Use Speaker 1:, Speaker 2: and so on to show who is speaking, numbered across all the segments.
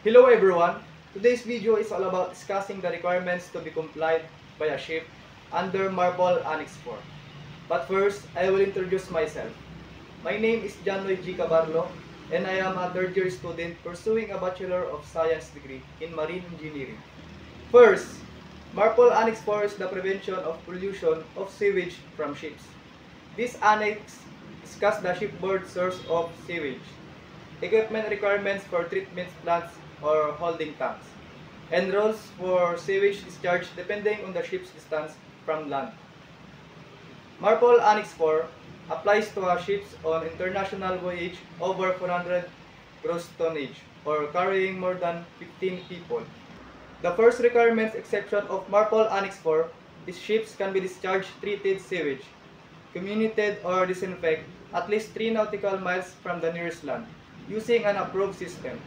Speaker 1: Hello everyone! Today's video is all about discussing the requirements to be complied by a ship under MARPOL Annex 4. But first, I will introduce myself. My name is John Lloyd G. Cabarlo and I am a third year student pursuing a Bachelor of Science degree in Marine Engineering. First, MARPOL Annex 4 is the prevention of pollution of sewage from ships. This annex discusses the shipboard source of sewage, equipment requirements for treatment plants or holding tanks, and rules for sewage discharge depending on the ship's distance from land. MARPOL Annex 4 applies to ships on international voyage over 400 gross tonnage or carrying more than 15 people. The first requirements exception of MARPOL Annex 4 is ships can be discharged treated sewage, comminuted or disinfect at least 3 nautical miles from the nearest land using an approved system.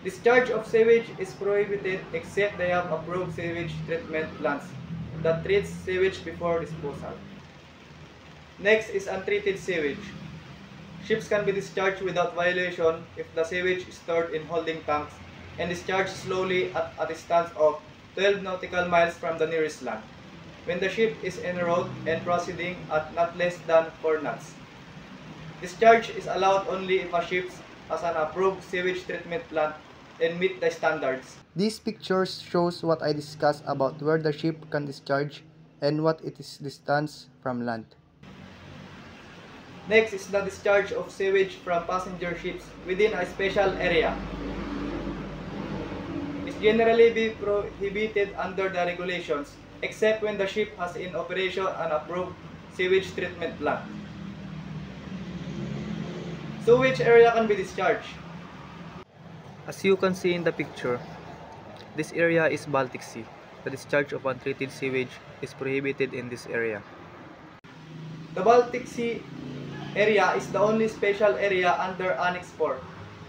Speaker 1: Discharge of sewage is prohibited except they have approved sewage treatment plants that treats sewage before disposal. Next is untreated sewage. Ships can be discharged without violation if the sewage is stored in holding tanks and discharged slowly at a distance of 12 nautical miles from the nearest land, when the ship is en route and proceeding at not less than 4 knots. Discharge is allowed only if a ship has an approved sewage treatment plant and meet the standards.
Speaker 2: These pictures shows what I discussed about where the ship can discharge and what it is distance from land.
Speaker 1: Next is the discharge of sewage from passenger ships within a special area. It's generally be prohibited under the regulations except when the ship has in operation an approved sewage treatment plant. So which area can be discharged?
Speaker 2: As you can see in the picture, this area is Baltic Sea. The discharge of untreated sewage is prohibited in this area.
Speaker 1: The Baltic Sea area is the only special area under Annex 4.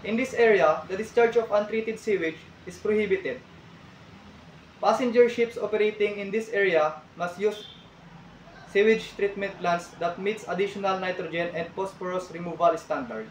Speaker 1: In this area, the discharge of untreated sewage is prohibited. Passenger ships operating in this area must use sewage treatment plants that meets additional nitrogen and phosphorus removal standard.